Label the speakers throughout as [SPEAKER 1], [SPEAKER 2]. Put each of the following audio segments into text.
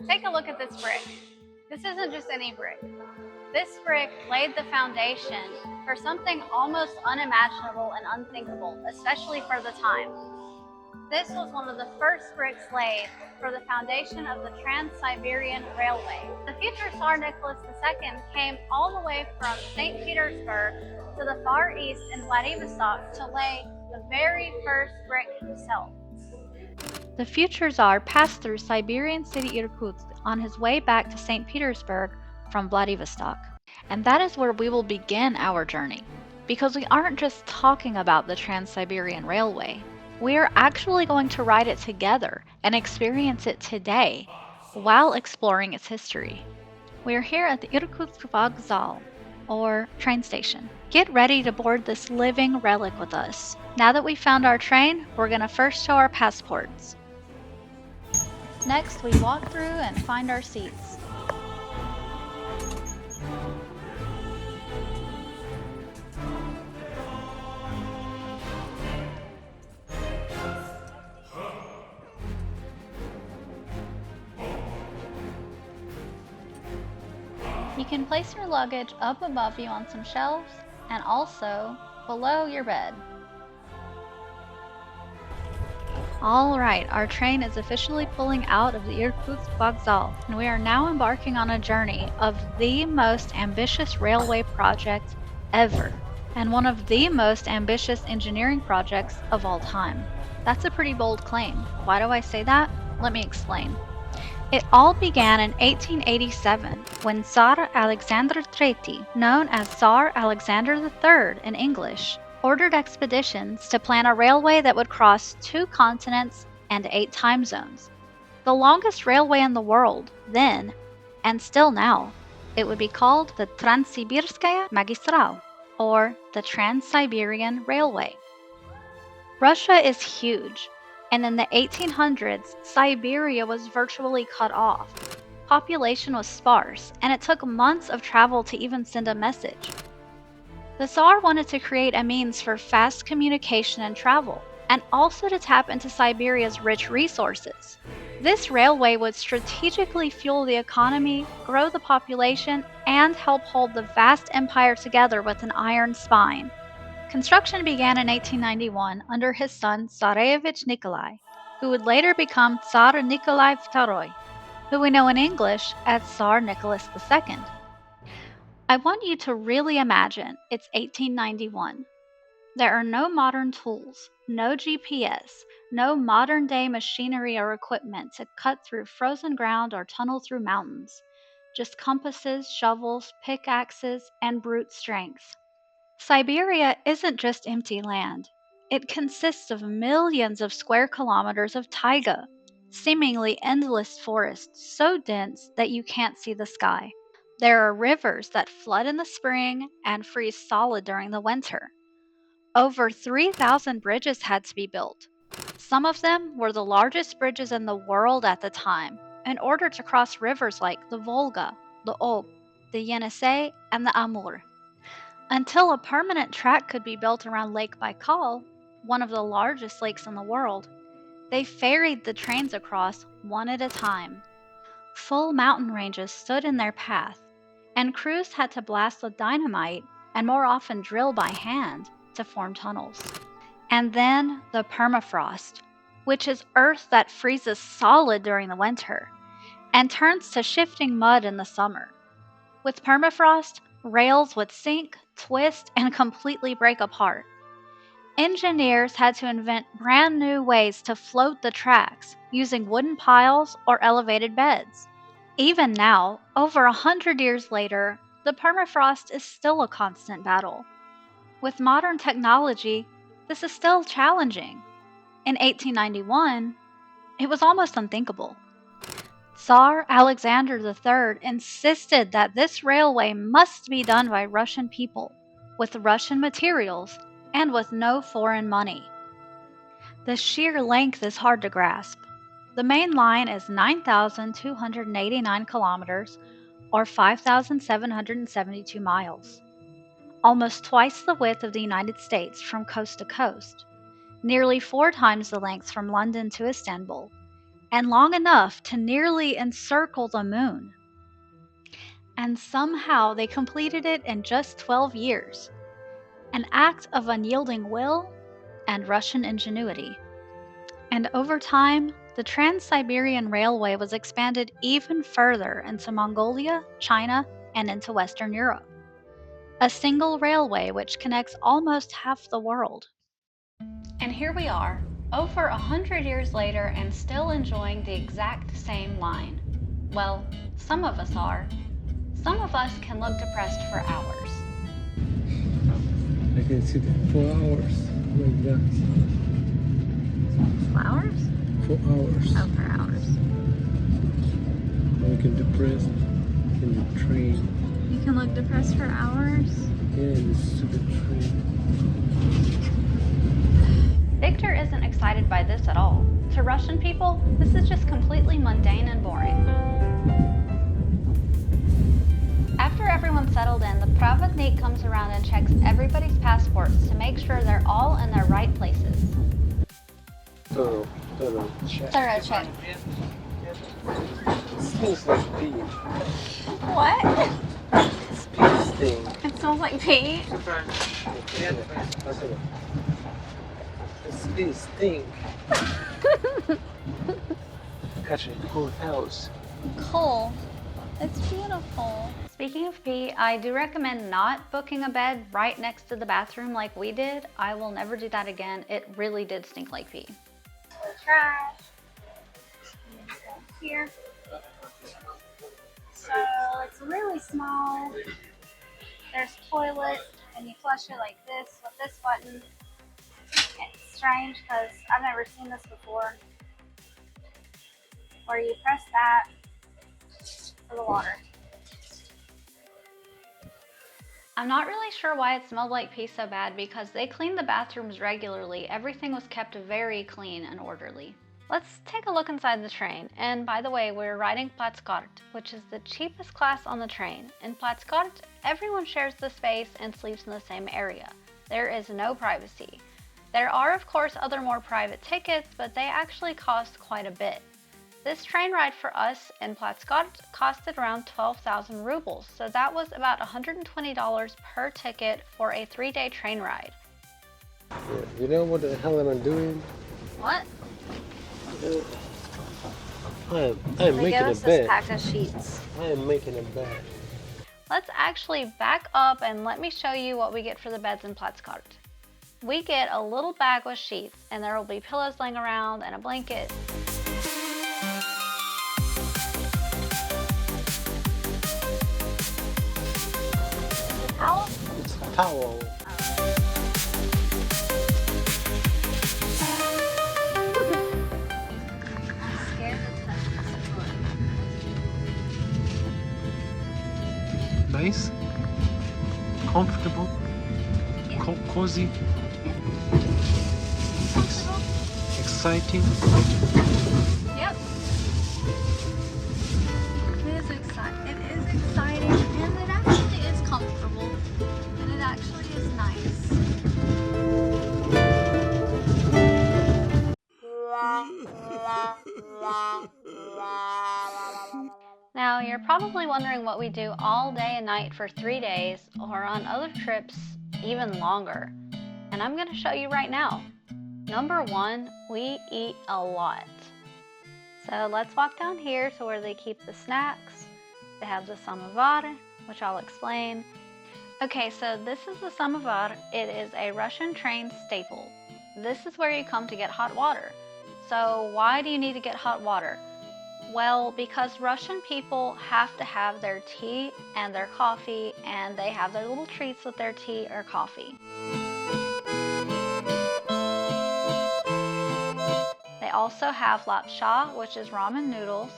[SPEAKER 1] Take a look at this brick. This isn't just any brick. This brick laid the foundation for something almost unimaginable and unthinkable, especially for the time. This was one of the first bricks laid for the foundation of the Trans-Siberian Railway. The future Tsar Nicholas II came all the way from St. Petersburg to the Far East in Vladivostok to lay the very first brick himself. The future Tsar passed through Siberian city Irkutsk on his way back to St. Petersburg from Vladivostok. And that is where we will begin our journey, because we aren't just talking about the Trans-Siberian Railway. We are actually going to ride it together and experience it today while exploring its history. We are here at the Irkutsk Vokzal, or train station. Get ready to board this living relic with us. Now that we've found our train, we're going to first show our passports. Next, we walk through and find our seats. You can place your luggage up above you on some shelves and also below your bed. Alright, our train is officially pulling out of the Irkutsk Vokzal, and we are now embarking on a journey of the most ambitious railway project ever, and one of the most ambitious engineering projects of all time. That's a pretty bold claim. Why do I say that? Let me explain. It all began in 1887 when Tsar Alexander III, known as Tsar Alexander III in English, ordered expeditions to plan a railway that would cross 2 continents and 8 time zones. The longest railway in the world then, and still now. It would be called the Trans-Siberian Magistral, or the Trans-Siberian Railway. Russia is huge, and in the 1800s, Siberia was virtually cut off. Population was sparse, and it took months of travel to even send a message. The Tsar wanted to create a means for fast communication and travel, and also to tap into Siberia's rich resources. This railway would strategically fuel the economy, grow the population, and help hold the vast empire together with an iron spine. Construction began in 1891 under his son Tsarevich Nikolai, who would later become Tsar Nicholas II, who we know in English as Tsar Nicholas II. I want you to really imagine it's 1891. There are no modern tools, no GPS, no modern-day machinery or equipment to cut through frozen ground or tunnel through mountains. Just compasses, shovels, pickaxes, and brute strength. Siberia isn't just empty land. It consists of millions of square kilometers of taiga, seemingly endless forests so dense that you can't see the sky. There are rivers that flood in the spring and freeze solid during the winter. Over 3,000 bridges had to be built. Some of them were the largest bridges in the world at the time, in order to cross rivers like the Volga, the Ob, the Yenisei, and the Amur. Until a permanent track could be built around Lake Baikal, one of the largest lakes in the world, they ferried the trains across one at a time. Full mountain ranges stood in their path, and crews had to blast with dynamite and more often drill by hand to form tunnels. And then the permafrost, which is earth that freezes solid during the winter and turns to shifting mud in the summer. With permafrost, rails would sink, twist, and completely break apart. Engineers had to invent brand new ways to float the tracks using wooden piles or elevated beds. Even now, over 100 years later, the permafrost is still a constant battle. With modern technology, this is still challenging. In 1891, it was almost unthinkable. Tsar Alexander III insisted that this railway must be done by Russian people, with Russian materials, and with no foreign money. The sheer length is hard to grasp. The main line is 9,289 kilometers, or 5,772 miles. Almost twice the width of the United States from coast to coast, nearly 4 times the length from London to Istanbul, and long enough to nearly encircle the moon. And somehow they completed it in just 12 years, an act of unyielding will and Russian ingenuity. And over time, the Trans-Siberian Railway was expanded even further into Mongolia, China, and into Western Europe. A single railway which connects almost half the world. And here we are, over 100 years later and still enjoying the exact same line. Well, some of us are. Some of us can look depressed for hours.
[SPEAKER 2] I can sit for hours like that.
[SPEAKER 1] Flowers?
[SPEAKER 2] For hours.
[SPEAKER 1] Oh, for hours.
[SPEAKER 2] I can depress in the train.
[SPEAKER 1] You can look depressed for hours?
[SPEAKER 2] Yeah, in the stupid train.
[SPEAKER 1] Victor isn't excited by this at all. To Russian people, this is just completely mundane and boring. After everyone's settled in, the Pravodnik comes around and checks everybody's passports to make sure they're all in their right places.
[SPEAKER 2] Thorough check.
[SPEAKER 1] Thorough check.
[SPEAKER 2] Smells like pee.
[SPEAKER 1] What?
[SPEAKER 2] It's pee stink.
[SPEAKER 1] It smells like pee?
[SPEAKER 2] It's pee stink. Catch a cool house.
[SPEAKER 1] Cool. It's beautiful. Speaking of pee, I do recommend not booking a bed right next to the bathroom like we did. I will never do that again. It really did stink like pee.
[SPEAKER 3] The trash. Here. So it's really small. There's a toilet and you flush it like this with this button. It's strange because I've never seen this before. Where you press that for the water.
[SPEAKER 1] I'm not really sure why it smelled like pee so bad because they cleaned the bathrooms regularly. Everything was kept very clean and orderly. Let's take a look inside the train. And by the way, we're riding Platskart, which is the cheapest class on the train. In Platskart, everyone shares the space and sleeps in the same area. There is no privacy. There are, of course, other more private tickets, but they actually cost quite a bit. This train ride for us in Platskart costed around 12,000 rubles, so that was about $120 per ticket for a 3-day train ride.
[SPEAKER 2] Yeah, you know what the hell am I doing?
[SPEAKER 1] What?
[SPEAKER 2] I'm making a bed.
[SPEAKER 1] This pack of sheets.
[SPEAKER 2] I am making a bed.
[SPEAKER 1] Let's actually back up and let me show you what we get for the beds in Platskart. We get a little bag with sheets, and there will be pillows laying around and a blanket. Towel?
[SPEAKER 2] It's a towel. Nice, comfortable, cozy, exciting.
[SPEAKER 1] Yep. It is exciting, and it actually is comfortable, and it actually is nice. Now, you're probably wondering what we do all day and night for 3 days, or on other trips, even longer. And I'm going to show you right now. Number 1, we eat a lot. So let's walk down here to where they keep the snacks. They have the samovar, which I'll explain. Okay, so this is the samovar. It is a Russian train staple. This is where you come to get hot water. So why do you need to get hot water? Well, because Russian people have to have their tea and their coffee, and they have their little treats with their tea or coffee. They also have lapsha, which is ramen noodles,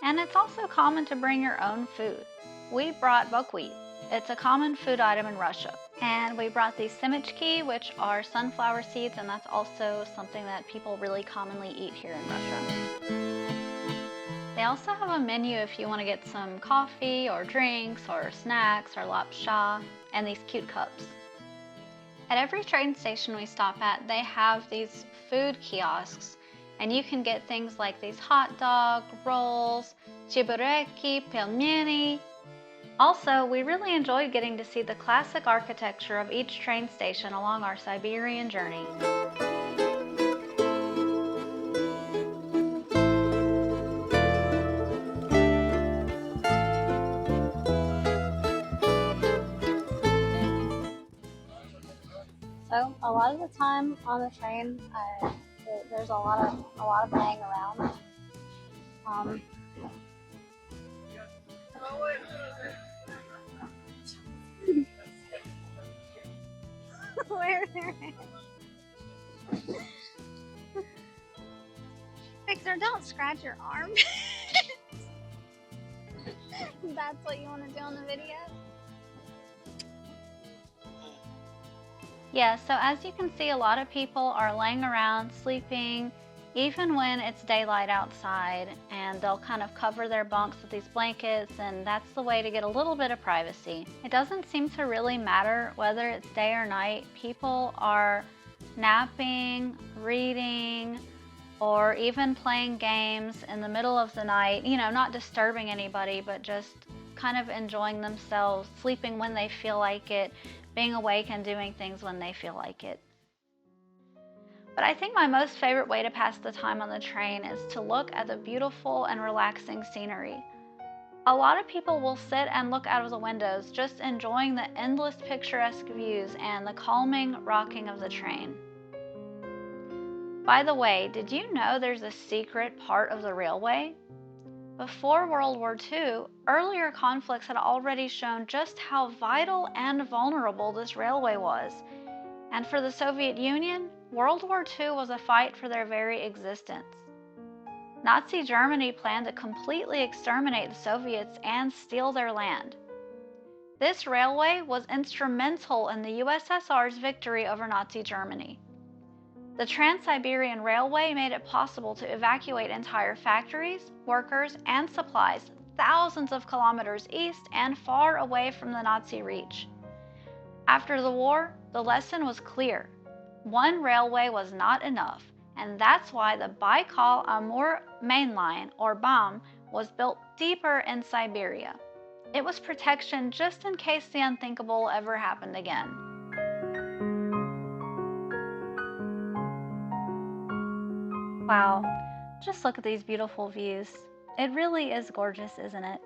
[SPEAKER 1] and it's also common to bring your own food. We brought buckwheat. It's a common food item in Russia. And we brought these semichki, which are sunflower seeds, and that's also something that people really commonly eat here in Russia. They also have a menu if you want to get some coffee or drinks or snacks or lapsha, and these cute cups. At every train station we stop at, they have these food kiosks, and you can get things like these hot dog, rolls, chibureki, pelmeni. Also, we really enjoyed getting to see the classic architecture of each train station along our Siberian journey.
[SPEAKER 3] So a lot of the time on the train, there's a lot of laying around. Where they're at. Victor, don't scratch your arm. That's what you want to do on the video?
[SPEAKER 1] Yeah, so as you can see, a lot of people are laying around, sleeping, even when it's daylight outside, and they'll kind of cover their bunks with these blankets, and that's the way to get a little bit of privacy. It doesn't seem to really matter whether it's day or night. People are napping, reading, or even playing games in the middle of the night, you know, not disturbing anybody, but just kind of enjoying themselves, sleeping when they feel like it, being awake and doing things when they feel like it. But I think my most favorite way to pass the time on the train is to look at the beautiful and relaxing scenery. A lot of people will sit and look out of the windows, just enjoying the endless picturesque views and the calming rocking of the train. By the way, did you know there's a secret part of the railway? Before World War II, earlier conflicts had already shown just how vital and vulnerable this railway was. And for the Soviet Union, World War II was a fight for their very existence. Nazi Germany planned to completely exterminate the Soviets and steal their land. This railway was instrumental in the USSR's victory over Nazi Germany. The Trans-Siberian Railway made it possible to evacuate entire factories, workers, and supplies thousands of kilometers east and far away from the Nazi reach. After the war, the lesson was clear. One railway was not enough, and that's why the Baikal-Amur Main Line, or BAM, was built deeper in Siberia. It was protection just in case the unthinkable ever happened again. Wow, just look at these beautiful views. It really is gorgeous, isn't it?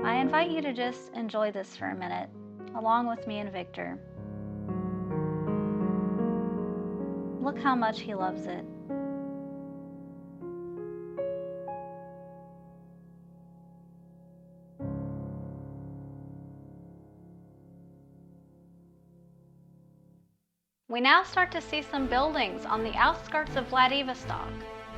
[SPEAKER 1] I invite you to just enjoy this for a minute, along with me and Victor. Look how much he loves it. We now start to see some buildings on the outskirts of Vladivostok,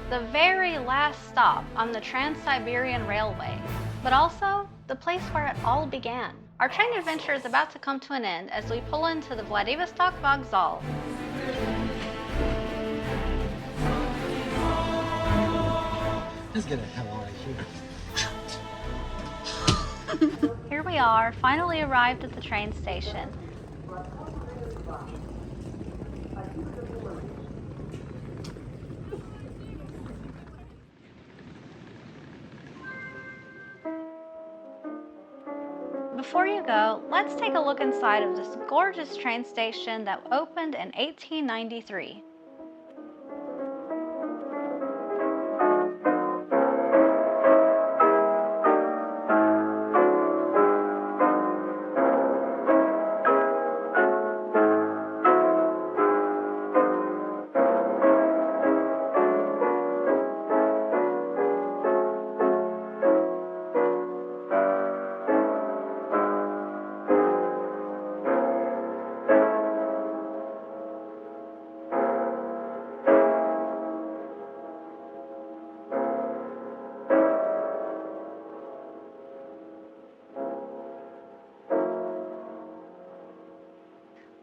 [SPEAKER 1] the very last stop on the Trans-Siberian Railway, but also the place where it all began. Our train adventure is about to come to an end as we pull into the Vladivostok Vokzal.
[SPEAKER 2] Let's get the hell out of here.
[SPEAKER 1] Here we are, finally arrived at the train station. Before you go, let's take a look inside of this gorgeous train station that opened in 1893.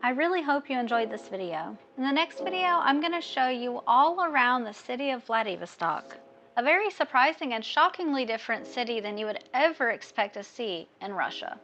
[SPEAKER 1] I really hope you enjoyed this video. In the next video, I'm going to show you all around the city of Vladivostok, a very surprising and shockingly different city than you would ever expect to see in Russia.